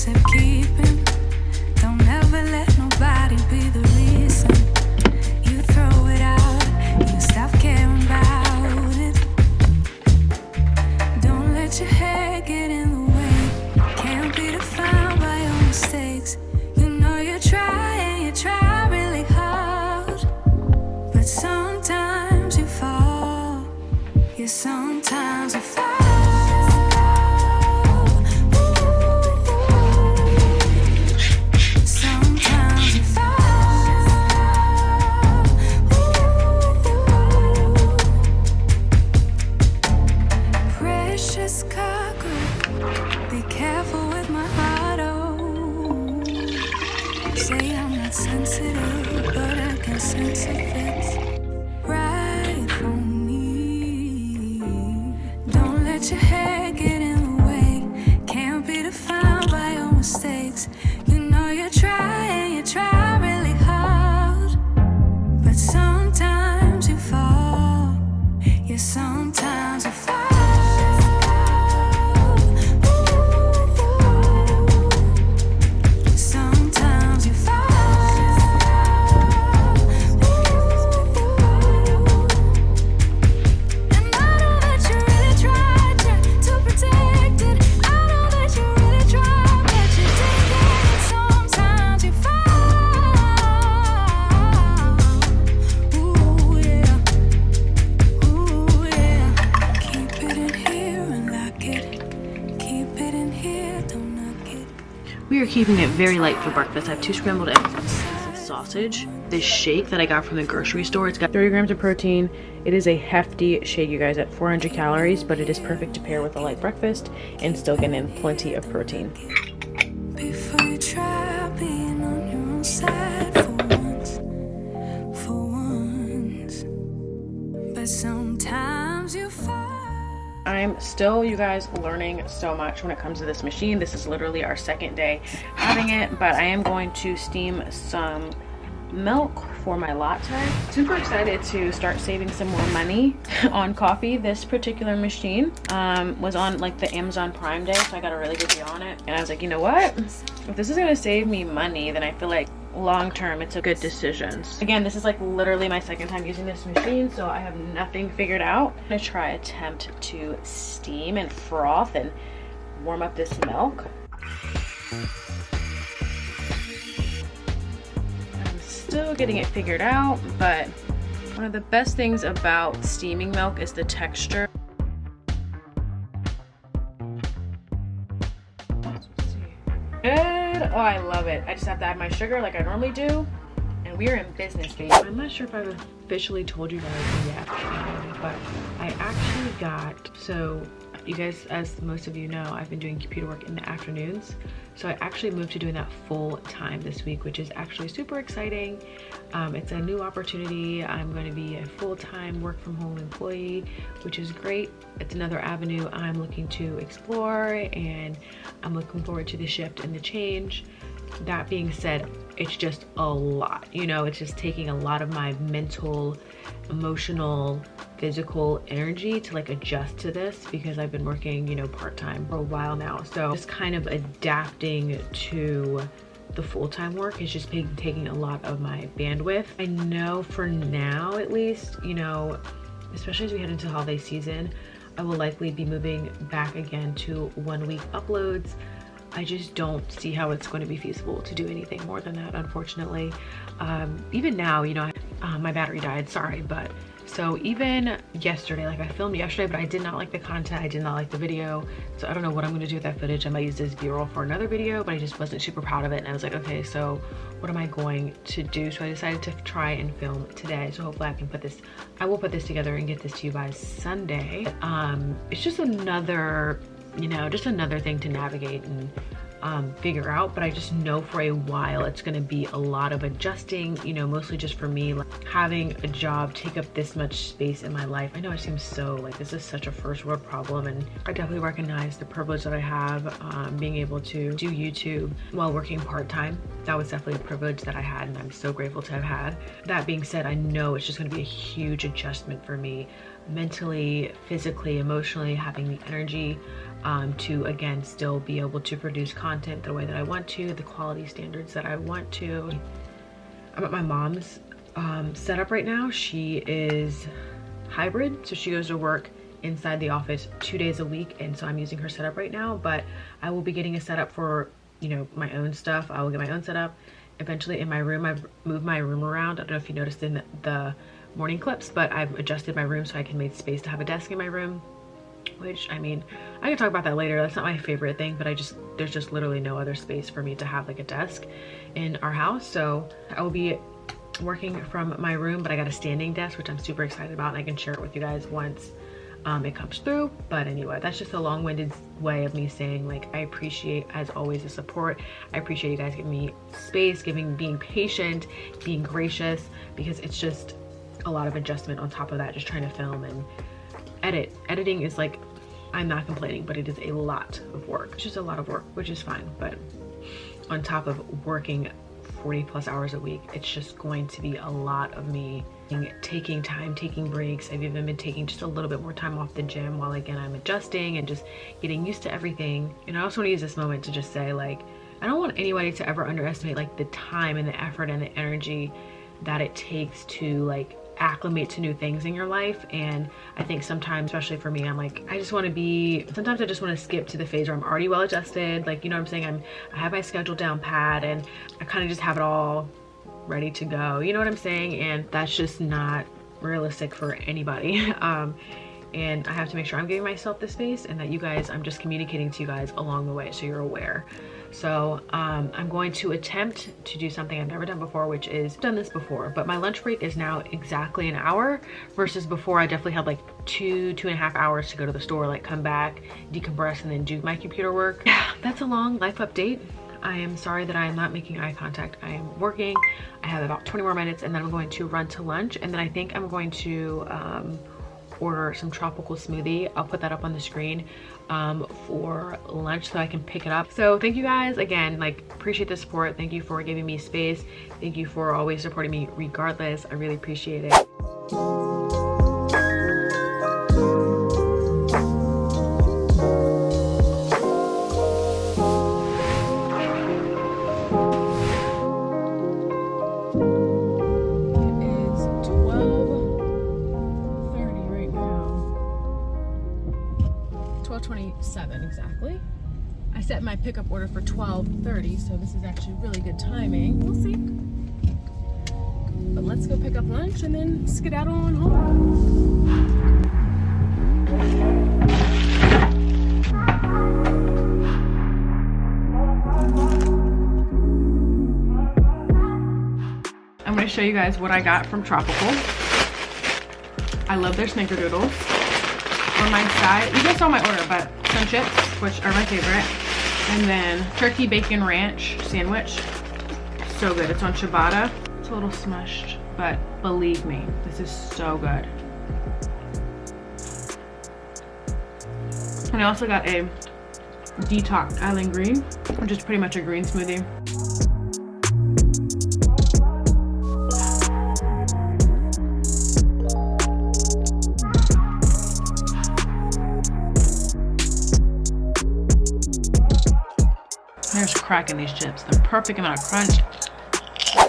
keeping. Don't ever let nobody be the reason. You throw it out, you stop caring about it. Don't let your hair get in the way. Can't be defined by your mistakes. You know you try and you try really hard, but sometimes you fall. Yeah, sometimes you fall. We are keeping it very light for breakfast. I have 2 scrambled eggs and some sausage. This shake that I got from the grocery store, it's got 30 grams of protein. It is a hefty shake, you guys, at 400 calories, but it is perfect to pair with a light breakfast and still get in plenty of protein. Before you try being on your own side for once, but sometimes you fall. I'm still, you guys, learning so much when it comes to this machine. This is literally our 2nd day having it, but I am going to steam some milk for my latte. Super excited to start saving some more money on coffee. This particular machine was on like the Amazon Prime Day, so I got a really good deal on it. And I was like, you know what? If this is gonna save me money, then I feel like long term it's a good decision. Again, this is like literally my 2nd time using this machine, so I have nothing figured out. I'm gonna try attempt to steam and froth and warm up this milk. I'm still getting it figured out, but one of the best things about steaming milk is the texture. Good. Oh, I love it. I just have to add my sugar like I normally do, and we are in business, baby. I'm not sure if I've officially told you guys yet, but I actually got, so you guys, as most of you know, I've been doing computer work in the afternoons, so I actually moved to doing that full time this week, which is actually super exciting. It's a new opportunity. I'm going to be a full-time work from home employee, which is great. It's another avenue I'm looking to explore, and I'm looking forward to the shift and the change. That being said, it's just a lot, you know, it's just taking a lot of my mental, emotional, physical energy to like adjust to this, because I've been working, you know, part-time for a while now. So just kind of adapting to the full-time work is just taking a lot of my bandwidth. I know for now, at least, you know, especially as we head into holiday season, I will likely be moving back again to 1-week uploads. I just don't see how it's going to be feasible to do anything more than that, unfortunately. Even now, you know, my battery died, sorry, but so even yesterday, like I filmed yesterday, but I did not like the content, I did not like the video, so I don't know what I'm going to do with that footage. I might use this B-roll for another video, but I just wasn't super proud of it, and I was like, okay, so what am I going to do? So I decided to try and film today, so hopefully I will put this together and get this to you by Sunday. It's just another, you know, just another thing to navigate and figure out, but I just know for a while it's going to be a lot of adjusting, you know, mostly just for me, like having a job take up this much space in my life. I know it seems so like this is such a first world problem, and I definitely recognize the privilege that I have being able to do YouTube while working part-time. That was definitely a privilege that I had, and I'm so grateful to have had. That being said, I know it's just going to be a huge adjustment for me mentally, physically, emotionally, having the energy to again still be able to produce content the way that I want to, the quality standards that I want to. I'm at my mom's setup right now. She is hybrid, so she goes to work inside the office 2 days a week, and so I'm using her setup right now, but I will be getting a setup for, you know, my own stuff. I will get my own setup eventually in my room. I've moved my room around. I don't know if you noticed in the morning clips, but I've adjusted my room so I can make space to have a desk in my room, which, I mean, I can talk about that later. That's not my favorite thing, but there's just literally no other space for me to have like a desk in our house. So I will be working from my room, but I got a standing desk, which I'm super excited about, and I can share it with you guys once it comes through. But anyway, that's just a long-winded way of me saying, like, I appreciate, as always, the support. I appreciate you guys giving me space, being patient, being gracious, because it's just a lot of adjustment on top of that, just trying to film and edit. Editing is like, I'm not complaining, but it is a lot of work. It's just a lot of work, which is fine. But on top of working 40+ hours a week, it's just going to be a lot of me taking time, taking breaks. I've even been taking just a little bit more time off the gym while, again, I'm adjusting and just getting used to everything. And I also want to use this moment to just say, like, I don't want anybody to ever underestimate like the time and the effort and the energy that it takes to like acclimate to new things in your life. And I think sometimes, especially for me, I'm like, sometimes I just want to skip to the phase where I'm already well adjusted, like, you know what I'm saying, I have my schedule down pat and I kind of just have it all ready to go, you know what I'm saying? And that's just not realistic for anybody. And I have to make sure I'm giving myself the space, and that you guys, I'm just communicating to you guys along the way so you're aware. So I'm going to attempt to do something I've never done before, which is, I've done this before, but my lunch break is now exactly an hour, versus before I definitely had like 2.5 hours to go to the store, like come back, decompress, and then do my computer work. Yeah, that's a long life update. I am sorry that I am not making eye contact. I am working. I have about 20 more minutes, and then I'm going to run to lunch, and then I think I'm going to order some tropical smoothie. I'll put that up on the screen for lunch so I can pick it up. So thank you guys again, like, appreciate the support. Thank you for giving me space. Thank you for always supporting me regardless. I really appreciate it. Exactly. I set my pickup order for 12:30, so this is actually really good timing. We'll see. But let's go pick up lunch and then skedaddle on home. I'm going to show you guys what I got from Tropical. I love their snickerdoodles. On my side, you guys saw my order, but some chips, which are my favorite, and then turkey bacon ranch sandwich. So good. It's on ciabatta. It's a little smushed, but believe me, this is so good. And I also got a detox island green, which is pretty much a green smoothie. There's crack in these chips. The perfect amount of crunch.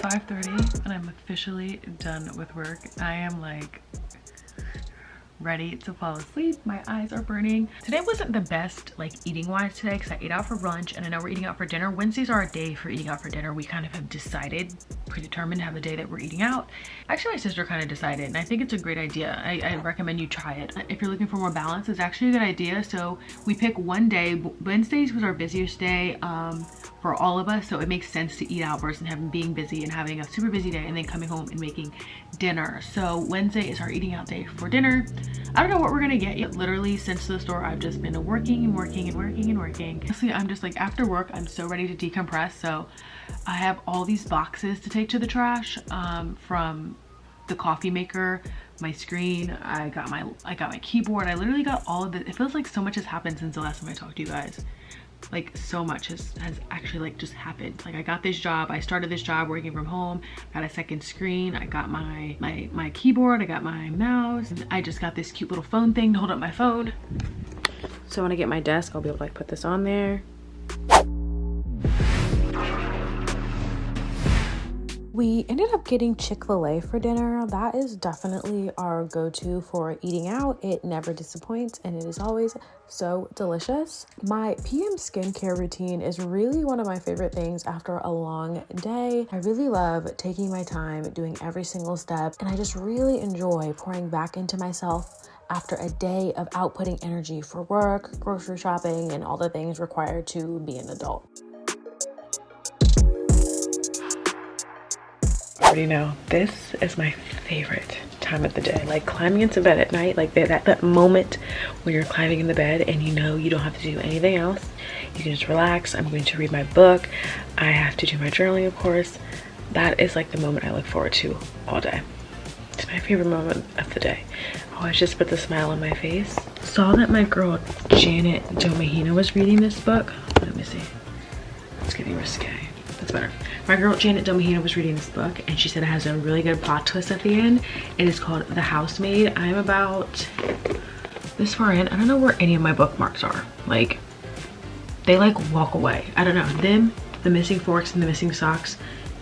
5:30 and I'm officially done with work. I am like ready to fall asleep. My eyes are burning. Today wasn't the best like eating wise today, because I ate out for brunch and I know we're eating out for dinner. Wednesdays are a day for eating out for dinner. We kind of have decided, predetermined to have the day that we're eating out. Actually, my sister kind of decided, and I think it's a great idea. I recommend you try it. If you're looking for more balance, it's actually a good idea. So we pick one day. Wednesdays was our busiest day for all of us, so it makes sense to eat out versus being busy and having a super busy day and then coming home and making dinner. So Wednesday is our eating out day for dinner. I don't know what we're gonna get yet. Literally since the store, I've just been working and working and working and working. Honestly, I'm just like, after work, I'm so ready to decompress. So I have all these boxes to take to the trash, from the coffee maker, my screen, I got my keyboard. I literally got all of it. It feels like so much has happened since the last time I talked to you guys. Like so much has actually like just happened. Like I got this job, I started this job working from home, got a second screen, I got my keyboard, I got my mouse, and I just got this cute little phone thing to hold up my phone. So when I get my desk, I'll be able to like put this on there. We ended up getting Chick-fil-A for dinner. That is definitely our go-to for eating out. It never disappoints and it is always so delicious. My PM skincare routine is really one of my favorite things after a long day. I really love taking my time, doing every single step, and I just really enjoy pouring back into myself after a day of outputting energy for work, grocery shopping, and all the things required to be an adult. Already know this is my favorite time of the day. Like climbing into bed at night, like that moment when you're climbing in the bed and you know you don't have to do anything else. You can just relax. I'm going to read my book. I have to do my journaling, of course. That is like the moment I look forward to all day. It's my favorite moment of the day. Oh, I just put the smile on my face. Saw that my girl Janet Domahina was reading this book. Let me see. It's getting risque. That's better. My girl Janet Domahina was reading this book and she said it has a really good plot twist at the end. It is called The Housemaid. I'm about this far in. I don't know where any of my bookmarks are. Like, they like walk away. I don't know. Them, the missing forks and the missing socks,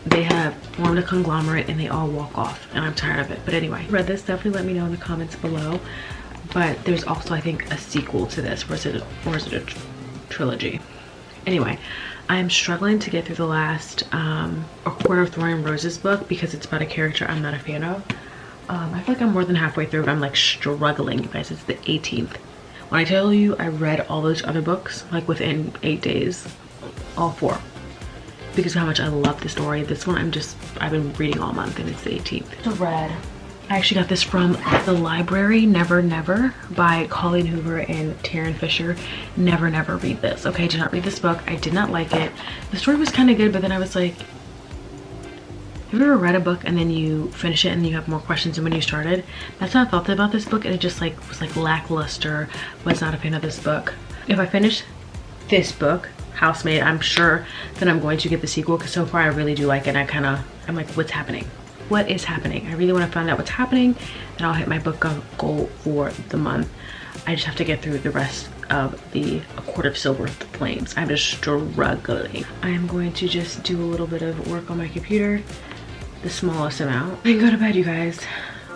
they have formed a conglomerate and they all walk off and I'm tired of it. But anyway, read this, definitely let me know in the comments below. But there's also, I think, a sequel to this, or is it a trilogy? Anyway, I am struggling to get through the last A Quarter of Thorn and Roses book because it's about a character I'm not a fan of. I feel like I'm more than halfway through, but I'm like struggling, you guys. It's the 18th. When I tell you I read all those other books like within 8 days, all 4, because of how much I love the story. This one I've been reading all month and it's the 18th. So read. I actually got this from the library, Never Never by Colleen Hoover and Taryn Fisher. Never read this. Okay, I did not read this book. I did not like it. The story was kind of good, but then I was like, have you ever read a book and then you finish it and you have more questions than when you started? That's how I felt about this book, and it just like was like lackluster. Was not a fan of this book. If I finish this book, Housemaid, I'm sure that I'm going to get the sequel because so far I really do like it. And I'm like, what's happening? What is happening? I really want to find out what's happening and I'll hit my book goal for the month. I just have to get through the rest of the A Quarter of Silver Flames. I'm just struggling. I am going to just do a little bit of work on my computer, the smallest amount, and go to bed, you guys.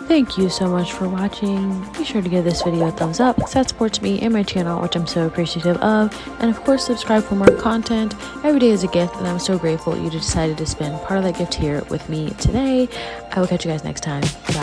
Thank you so much for watching. Be sure to give this video a thumbs up because that supports me and my channel, which I'm so appreciative of. And of course, subscribe for more content. Every day is a gift, and I'm so grateful you decided to spend part of that gift here with me today. I will catch you guys next time. Bye.